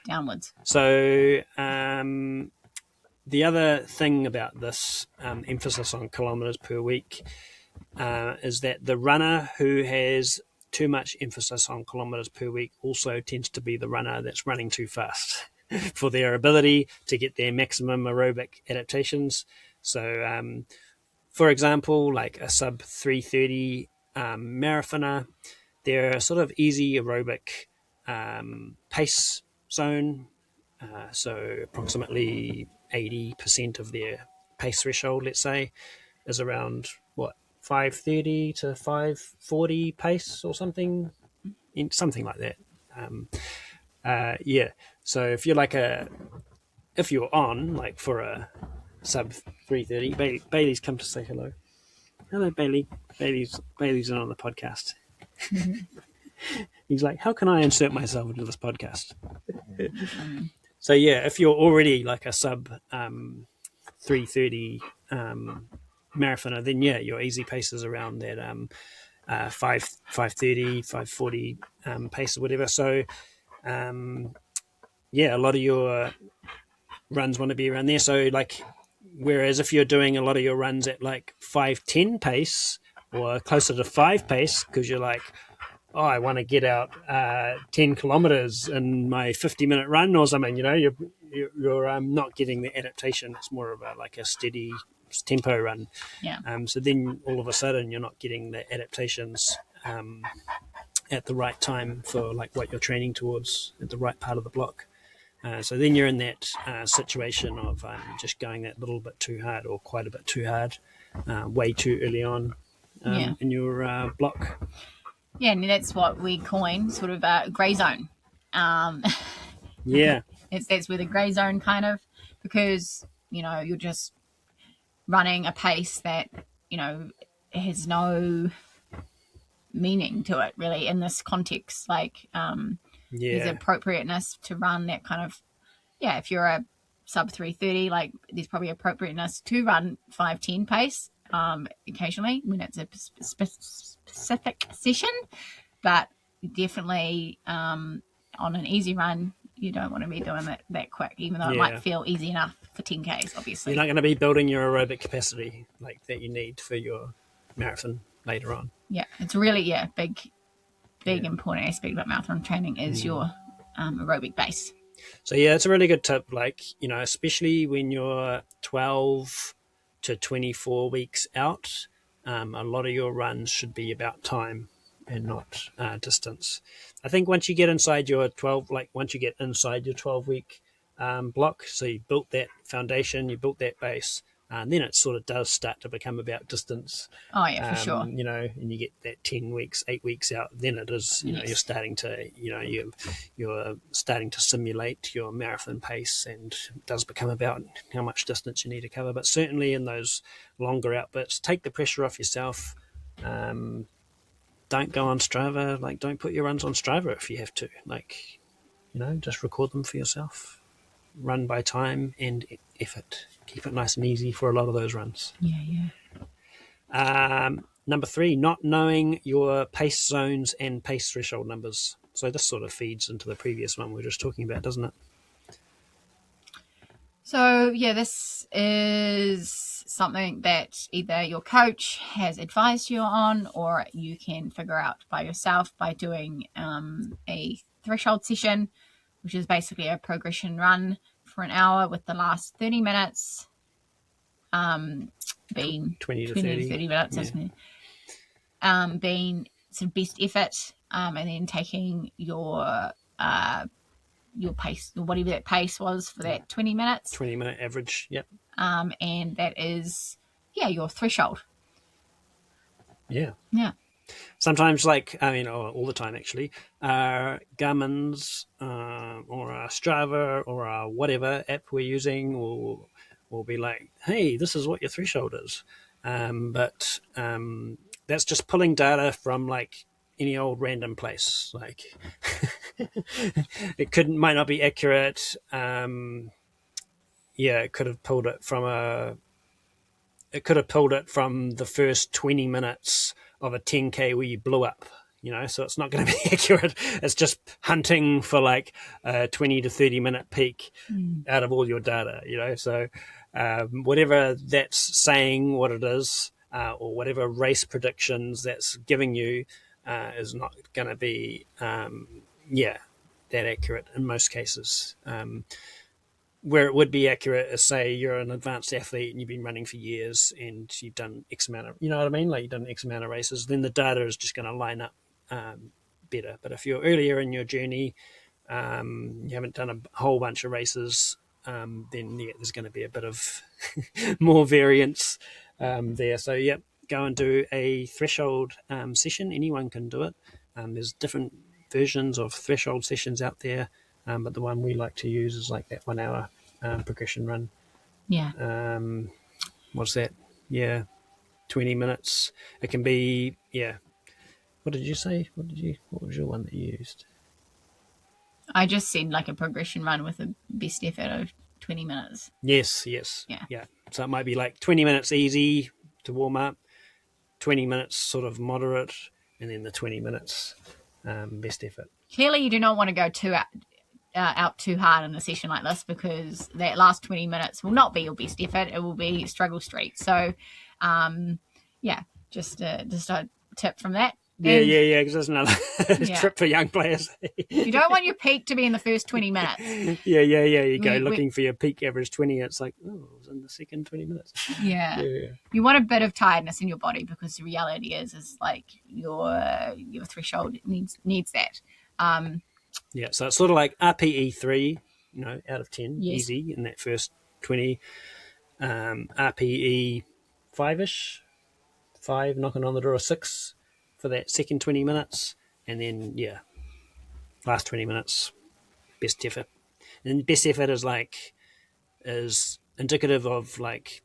Downwards. So the other thing about this emphasis on kilometres per week is that the runner who has too much emphasis on kilometres per week also tends to be the runner that's running too fast for their ability to get their maximum aerobic adaptations. So, for example, like a sub 3:30 marathoner, they're a sort of easy aerobic pace zone. So approximately 80% of their pace threshold, let's say, is around 5:30 to 5:40 pace or something like that. Yeah. So if you're on like for a sub 3:30, Bailey's come to say hello. Hello, Bailey. Bailey's in on the podcast. He's like, how can I insert myself into this podcast? So yeah, if you're already like a sub 3:30 marathoner, then yeah, your easy pace is around that 5:30, 5:40 pace or whatever. So yeah, a lot of your runs want to be around there. So like, whereas if you're doing a lot of your runs at like 5:10 pace or closer to 5 pace, because you're like, oh, I want to get out 10 kilometers in my 50-minute run or something, you're not getting the adaptation. It's more of a steady tempo run. Yeah. So then all of a sudden you're not getting the adaptations at the right time for like what you're training towards at the right part of the block. So then you're in that situation of just going that little bit too hard or quite a bit too hard, way too early on in your block. Yeah, and that's what we coin sort of a grey zone. Yeah. That's where the grey zone kind of, because, you're just running a pace that, has no meaning to it really in this context. Like, there's appropriateness to run that kind of, if you're a sub 3:30, like there's probably appropriateness to run 5:10 pace occasionally when it's a specific session, but definitely on an easy run you don't want to be doing that quick, even though it might feel easy enough for 10Ks, obviously. You're not going to be building your aerobic capacity like that you need for your marathon later on. Yeah, it's really big important aspect about marathon training is your aerobic base. So yeah, it's a really good tip, like, especially when you're 12 to 24 weeks out, a lot of your runs should be about time and not distance. I think once you get inside your 12 week block, so you built that foundation, you built that base, and then it sort of does start to become about distance. Oh yeah, for sure. And you get that 10 weeks, 8 weeks out, then it is, you're starting to, you're starting to simulate your marathon pace, and it does become about how much distance you need to cover. But certainly in those longer out bits, take the pressure off yourself. Don't go on Strava, like don't put your runs on Strava if you have to, like, just record them for yourself. Run by time and effort. Keep it nice and easy for a lot of those runs. Yeah. Number 3, not knowing your pace zones and pace threshold numbers. So this sort of feeds into the previous one we were just talking about, doesn't it? So yeah, this is something that either your coach has advised you on, or you can figure out by yourself by doing a threshold session, which is basically a progression run for an hour with the last 30 minutes being 20 to 30 minutes, being sort of best effort, and then taking your your pace, or whatever that pace was for that 20 minutes. 20-minute average, yep. And that is, your threshold. Yeah. Yeah. Sometimes, all the time actually, Garmin's or our Strava or our whatever app we're using will be like, hey, this is what your threshold is. But that's just pulling data from like any old random place. Like it might not be accurate. It could have pulled it from the first 20 minutes of a 10K where you blew up, so it's not going to be accurate. It's just hunting for like a 20 to 30-minute peak out of all your data, so whatever that's saying what it is, or whatever race predictions that's giving you is not going to be that accurate in most cases. Where it would be accurate is, say, you're an advanced athlete and you've been running for years and you've done X amount of, you know what I mean? Like you've done X amount of races, then the data is just going to line up better. But if you're earlier in your journey, you haven't done a whole bunch of races, then there's going to be a bit of more variance there. So, go and do a threshold session. Anyone can do it. There's different versions of threshold sessions out there. But the one we like to use is like that 1 hour progression run. Yeah. What's that? 20 minutes. It can be, What did you say? What was your one that you used? I just said like a progression run with a best effort of 20 minutes. Yes. Yeah. So it might be like 20 minutes easy to warm up, 20 minutes sort of moderate, and then the 20 minutes best effort. Clearly, you do not want to go out too hard in a session like this, because that last 20 minutes will not be your best effort. It will be struggle street. So, just a tip from that. Yeah, because there's another trip for young players. You don't want your peak to be in the first 20 minutes. Yeah. You go looking for your peak average 20, it's like, oh, it was in the second 20 minutes. Yeah. You want a bit of tiredness in your body, because the reality is like your threshold needs that. So it's sort of like RPE 3, out of 10, yes. easy in that first 20. RPE 5-ish, 5 knocking on the door of 6 for that second 20 minutes, and then last 20 minutes best effort. And best effort is indicative of like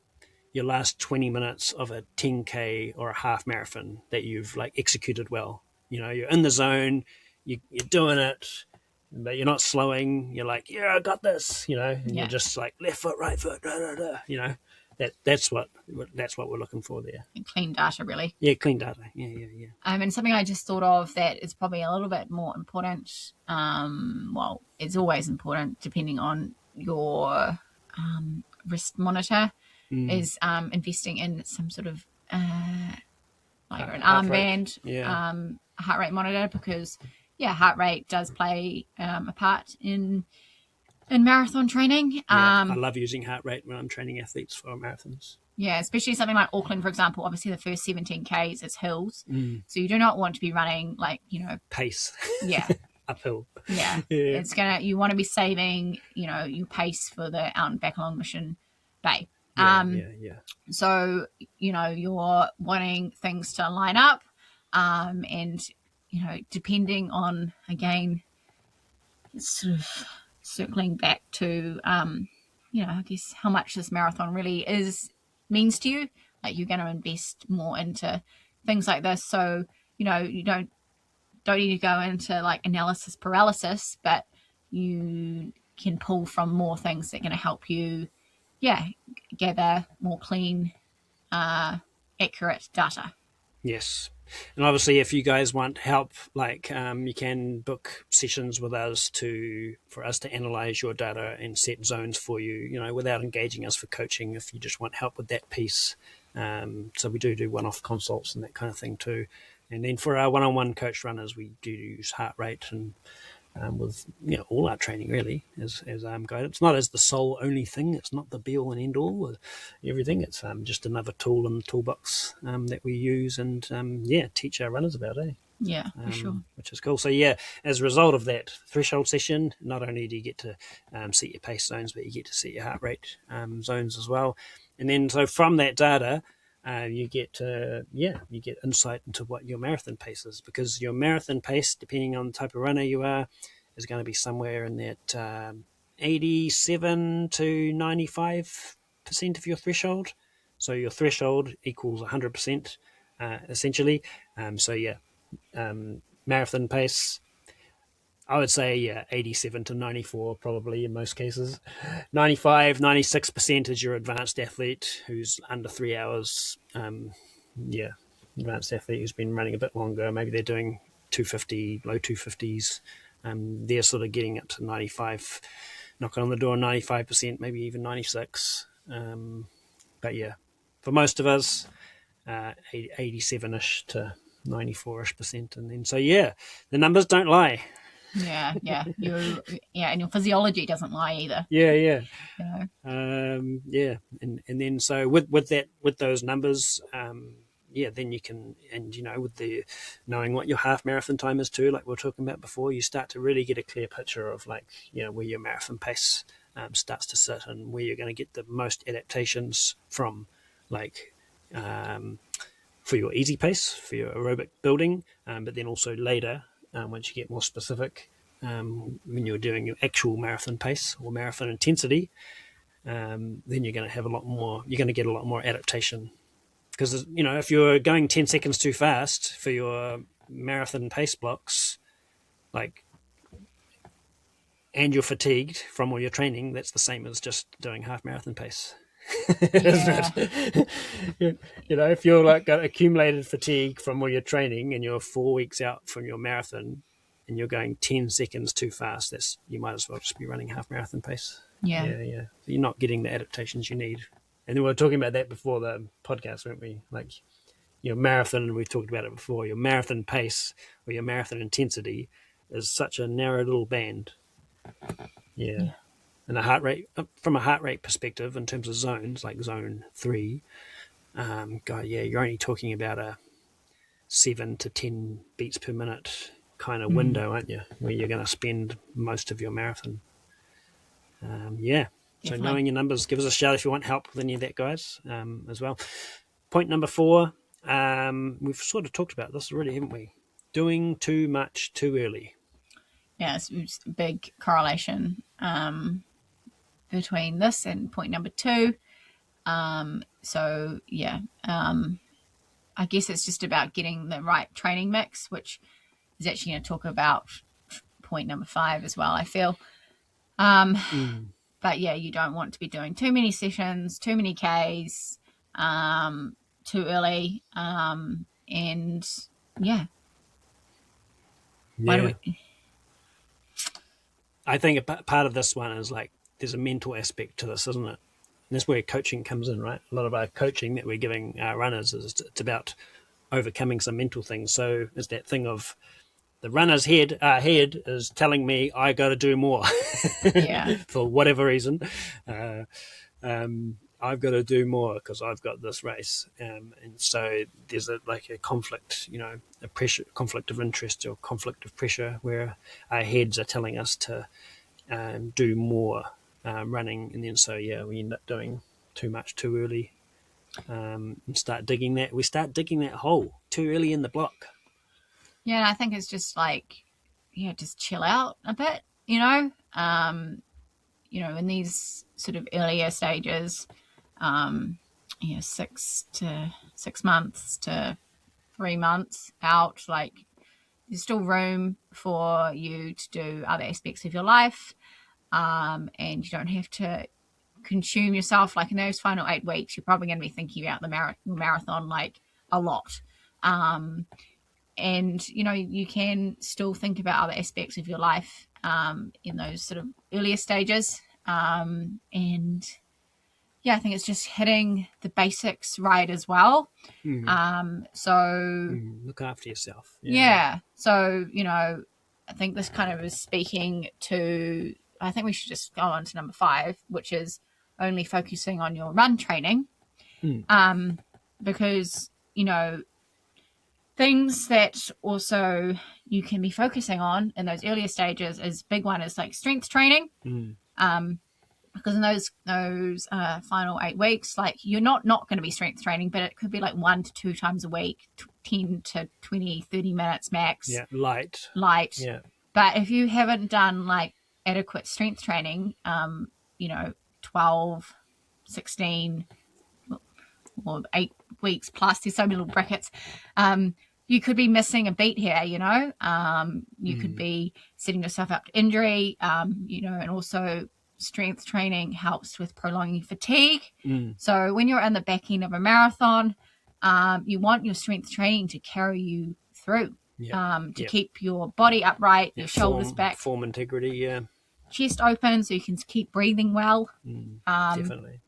your last 20 minutes of a 10K or a half marathon that you've like executed well. You're in the zone, you're doing it, but you're not slowing. You're like, I got this, and you're just like left foot, right foot, That's what we're looking for there. And clean data, really. Yeah, clean data. Yeah. And something I just thought of that is probably a little bit more important. It's always important depending on your wrist monitor. Is investing in some sort of like an armband, heart rate monitor, because heart rate does play a part in marathon training. I love using heart rate when I'm training athletes for marathons. Yeah, especially something like Auckland, for example. Obviously, the first 17Ks, it's hills. So you do not want to be running pace. Yeah. Uphill. Yeah. You want to be saving, your pace for the out and back along Mission Bay. Yeah. So, you're wanting things to line up, and, depending on, again, sort of circling back to, I guess how much this marathon really means to you. Like, you're going to invest more into things like this. So, you don't need to go into like analysis paralysis, but you can pull from more things that are going to help you, gather more clean, accurate data. Yes. And obviously, if you guys want help, you can book sessions with us for us to analyze your data and set zones for you, without engaging us for coaching, if you just want help with that piece. So we do one-off consults and that kind of thing too. And then for our one-on-one coach runners, we do use heart rate and with all our training really as guided. It's not as the sole only thing. It's not the be all and end all with everything. It's just another tool in the toolbox that we use and teach our runners about. Yeah, for sure. Which is cool. So yeah, as a result of that threshold session, not only do you get to set your pace zones, but you get to set your heart rate zones as well. And then so from that data, you get you get insight into what your marathon pace is, because your marathon pace, depending on the type of runner you are, is going to be somewhere in that 87 to 95% of your threshold. So your threshold equals 100%, essentially. So yeah, marathon pace, I would say, 87 to 94 probably in most cases. 95, 96% is your advanced athlete who's under 3 hours. Yeah, advanced athlete who's been running a bit longer. Maybe they're doing 250, low 250s. They're sort of getting up to 95, knocking on the door 95%, maybe even 96. But yeah, for most of us, 87-ish to 94-ish%. And then, so yeah, the numbers don't lie. Yeah, and your physiology doesn't lie either. Yeah. You know? Yeah, and then so with those numbers, then you can, and with the knowing what your half marathon time is too, like we were talking about before, you start to really get a clear picture of, like, where your marathon pace starts to sit, and where you're going to get the most adaptations from, like, for your easy pace, for your aerobic building, but then also later, once you get more specific, when you're doing your actual marathon pace or marathon intensity, then you're going to have a lot more. You're going to get a lot more adaptation, because if you're going 10 seconds too fast for your marathon pace blocks, like, and you're fatigued from all your training, that's the same as just doing half marathon pace. Yeah. If you're like got accumulated fatigue from all your training and you're 4 weeks out from your marathon and you're going 10 seconds too fast, that's, you might as well just be running half marathon pace. Yeah. So you're not getting the adaptations you need. And then we were talking about that before the podcast, weren't we? Like, your marathon, and we've talked about it before, your marathon pace or your marathon intensity is such a narrow little band. Yeah. And from a heart rate perspective, in terms of zones, like zone 3, you're only talking about a 7 to 10 beats per minute kind of window, aren't you? Where you're going to spend most of your marathon. So knowing your numbers, give us a shout if you want help with any of that, guys, as well. Point number 4, we've sort of talked about this already, haven't we? Doing too much too early. Yeah, it's a big correlation between this and point number 2. I guess it's just about getting the right training mix, which is actually going to talk about point number 5 as well, I feel. But yeah, you don't want to be doing too many sessions, too many Ks, too early. And yeah. I think a part of this one is, like, there's a mental aspect to this, isn't it? And that's where coaching comes in, right? A lot of our coaching that we're giving our runners is it's about overcoming some mental things. So it's that thing of the runner's head is telling me I got to do more for whatever reason. I've got to do more because I've got this race, and so there's a conflict, conflict of interest or conflict of pressure, where our heads are telling us to do more running, and then we end up doing too much too early, and start digging that hole too early in the block. Yeah, I think it's just like, just chill out a bit, in these sort of earlier stages, 6 months to 3 months out, like, there's still room for you to do other aspects of your life, and you don't have to consume yourself. Like, in those final 8 weeks, you're probably going to be thinking about the marathon like a lot. And you can still think about other aspects of your life in those sort of earlier stages, and I think it's just hitting the basics right as well. Look after yourself. So I think this kind of is speaking to, I think we should just go on to number 5, which is only focusing on your run training, because Things that also you can be focusing on in those earlier stages is big one is like strength training. Because in those final 8 weeks, like you're not going to be strength training, but it could be like 1 to 2 times a week, 10 to 20, 30 minutes max. Yeah, light. Yeah. But if you haven't done like adequate strength training, 12, 16, or 8 weeks plus, there's so many little brackets, you could be missing a beat here, you could be setting yourself up to injury, and also strength training helps with prolonging fatigue. So when you're in the back end of a marathon, you want your strength training to carry you through, to keep your body upright, your shoulders back, form integrity, chest open, so you can keep breathing well. Definitely.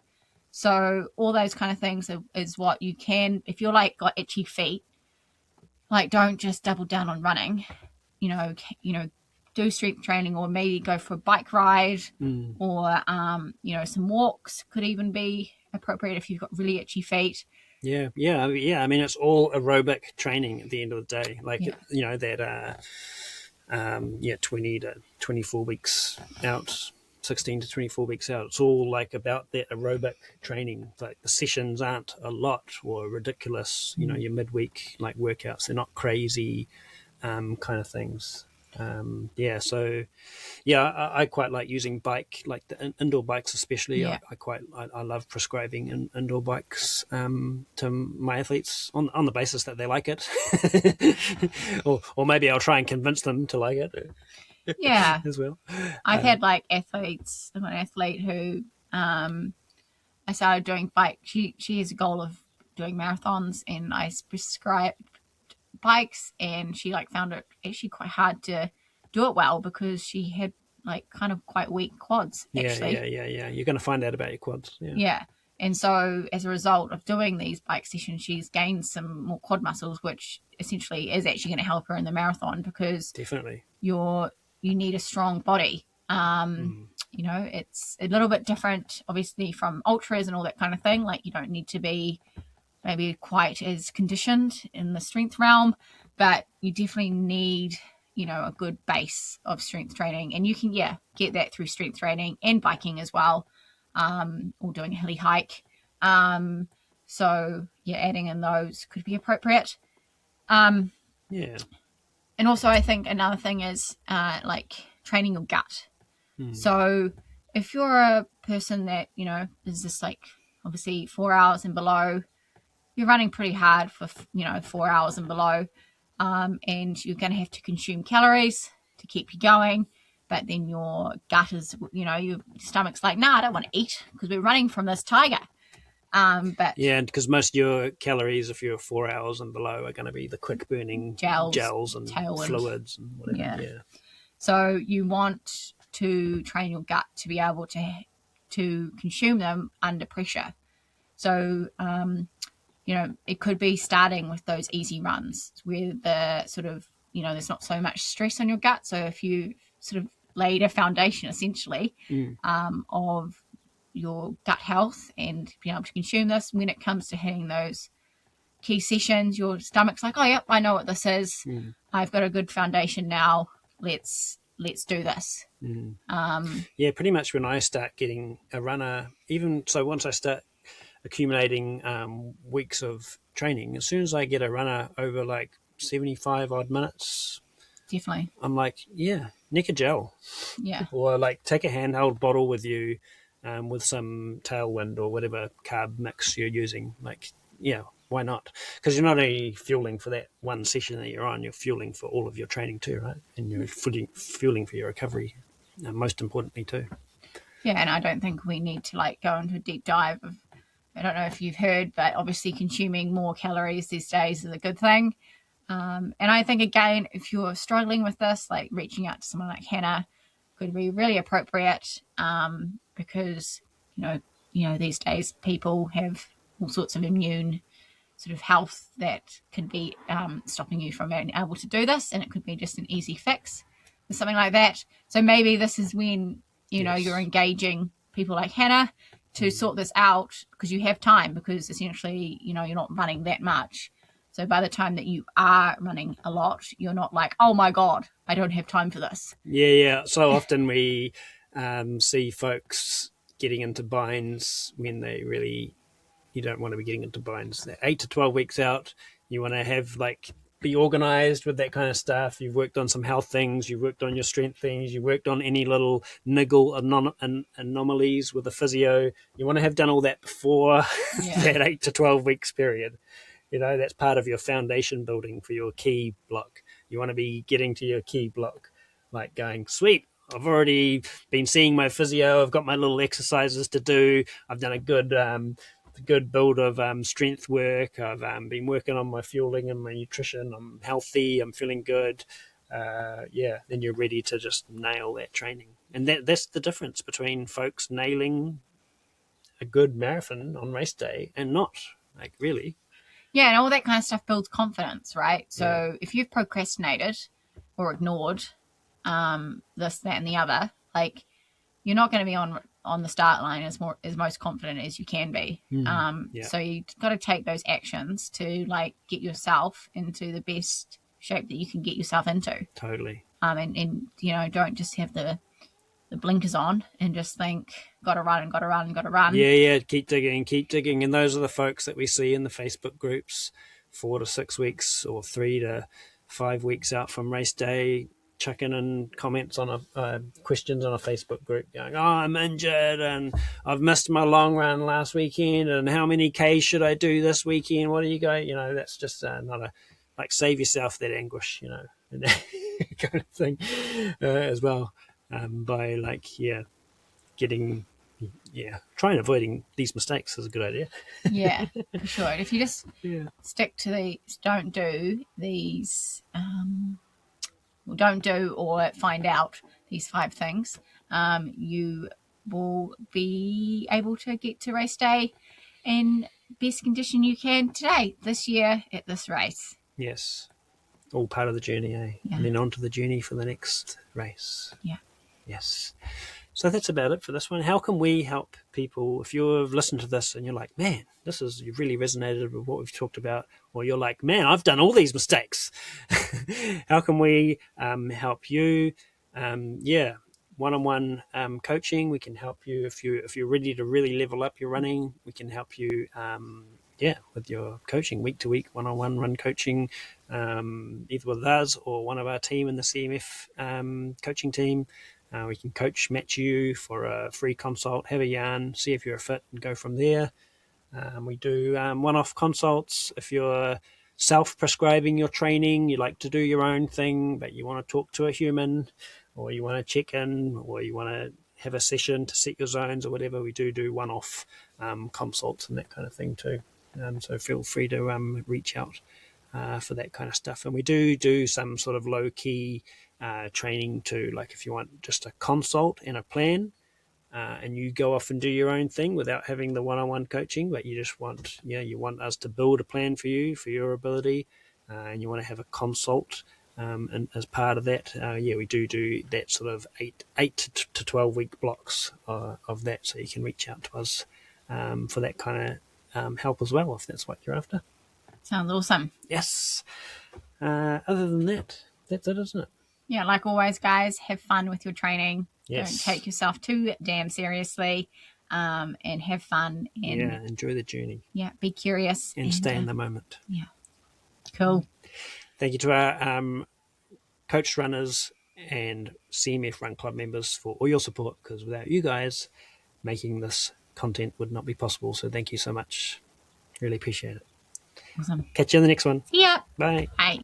So all those kind of things is what you can, if you're like got itchy feet, like don't just double down on running, do strength training, or maybe go for a bike ride, or some walks could even be appropriate if you've got really itchy feet. Yeah. I mean, it's all aerobic training at the end of the day. Like, that 20 to 24 weeks out, 16 to 24 weeks out. It's all like about that aerobic training. Like the sessions aren't a lot or ridiculous, your midweek like workouts. They're not crazy kind of things. I quite like using bike, like the indoor bikes especially. Yeah. I love prescribing indoor bikes to my athletes on the basis that they like it, or maybe I'll try and convince them to like it. Yeah, as well. I've had like athletes. I've got an athlete who I started doing bike. She has a goal of doing marathons, and I prescribed bikes, and she like found it actually quite hard to do it well because she had like kind of quite weak quads actually. Yeah. You're going to find out about your quads. Yeah. And so as a result of doing these bike sessions, she's gained some more quad muscles, which essentially is actually going to help her in the marathon, because definitely you need a strong body. It's a little bit different obviously from ultras and all that kind of thing. Like you don't need to be maybe quite as conditioned in the strength realm, but you definitely need, a good base of strength training. And you can, get that through strength training and biking as well, or doing a hilly hike. So adding in those could be appropriate. And also I think another thing is like training your gut. So if you're a person that, is just like obviously 4 hours and below, you're running pretty hard for 4 hours and below, and you're going to have to consume calories to keep you going, but then your gut is, your stomach's like, I don't want to eat because we're running from this tiger. Because most of your calories, if you're 4 hours and below, are going to be the quick burning gels and fluids and whatever. So you want to train your gut to be able to consume them under pressure. So it could be starting with those easy runs where the sort of, there's not so much stress on your gut. So if you sort of laid a foundation essentially of your gut health and being able to consume this, when it comes to hitting those key sessions, your stomach's like, oh, yep, I know what this is. I've got a good foundation now. Let's do this. Pretty much when I start getting a runner, even so once I start accumulating weeks of training, as soon as I get a runner over like 75 odd minutes, definitely, I'm like, nick a gel, or like take a handheld bottle with you, with some Tailwind or whatever carb mix you're using. Like, why not? Because you're not only fueling for that one session that you're on, you're fueling for all of your training too, right? And you're fueling for your recovery, most importantly too. And I don't think we need to like go into a deep dive of, I don't know if you've heard, but obviously consuming more calories these days is a good thing. And I think, again, if you're struggling with this, like reaching out to someone like Hannah could be really appropriate, because, these days people have all sorts of immune sort of health that can be stopping you from being able to do this. And it could be just an easy fix or something like that. So maybe this is when, you're engaging people like Hannah to sort this out, because you have time, because essentially, you're not running that much. So by the time that you are running a lot, you're not like, oh my God, I don't have time for this. Yeah. So often we see folks getting into binds when they really, you don't want to be getting into binds. They're 8 to 12 weeks out. You want to have like, be organized with that kind of stuff. You've worked on some health things, you've worked on your strength things, you've worked on any little niggle anomalies with the physio. You want to have done all that before that 8 to 12 weeks period. That's part of your foundation building for your key block. You want to be getting to your key block, like going, sweet, I've already been seeing my physio. I've got my little exercises to do. I've done a good build of strength work. I've been working on my fueling and my nutrition. I'm healthy. I'm feeling good. Then you're ready to just nail that training. And that's the difference between folks nailing a good marathon on race day and not, like, really. Yeah, and all that kind of stuff builds confidence, right? So if you've procrastinated or ignored this, that, and the other, like, you're not going to be on the start line as most confident as you can be. So you've got to take those actions to like get yourself into the best shape that you can get yourself into. Totally. And don't just have the blinkers on and just think, gotta run. Yeah, keep digging. And those are the folks that we see in the Facebook groups 4 to 6 weeks or 3 to 5 weeks out from race day, chucking in comments on questions on a Facebook group going, oh, I'm injured and I've missed my long run last weekend and how many K should I do this weekend? What do you go? That's just not a, like, save yourself that anguish, and that kind of thing as well, by trying avoiding these mistakes is a good idea. Yeah, for sure. If you just stick to these, don't do these, don't do or find out these 5 things, you will be able to get to race day in best condition you can this year at this race. Yes. All part of the journey, eh? Yeah. And then on to the journey for the next race. Yeah. Yes. So that's about it for this one. How can we help people? If you've listened to this and you're like, man, you've really resonated with what we've talked about, or you're like, man, I've done all these mistakes. How can we help you? One-on-one coaching. We can help you if you're ready to really level up your running. We can help you with your coaching, week to week, one-on-one run coaching, either with us or one of our team in the CMF coaching team. We can match you for a free consult, have a yarn, see if you're a fit, and go from there. We do one-off consults if you're self-prescribing your training, you like to do your own thing, but you want to talk to a human, or you want to check in, or you want to have a session to set your zones or whatever. We do one-off consults and that kind of thing too. So feel free to reach out for that kind of stuff. And we do some sort of low-key training too, like if you want just a consult and a plan, and you go off and do your own thing without having the one-on-one coaching, but you just want us to build a plan for you, for your ability, and you want to have a consult. And as part of that, we do that sort of 8 to 12 week blocks of that, so you can reach out to us for that kind of help as well, if that's what you're after. Sounds awesome. Yes. Other than that, that's it, isn't it? Yeah, like always, guys, have fun with your training. Yes. Don't take yourself too damn seriously, and have fun. And enjoy the journey. Yeah, be curious. And stay in the moment. Yeah. Cool. Thank you to our coached runners and CMF Run Club members for all your support, because without you guys, making this content would not be possible. So thank you so much. Really appreciate it. Awesome. Catch you in the next one. See ya. Bye. Bye.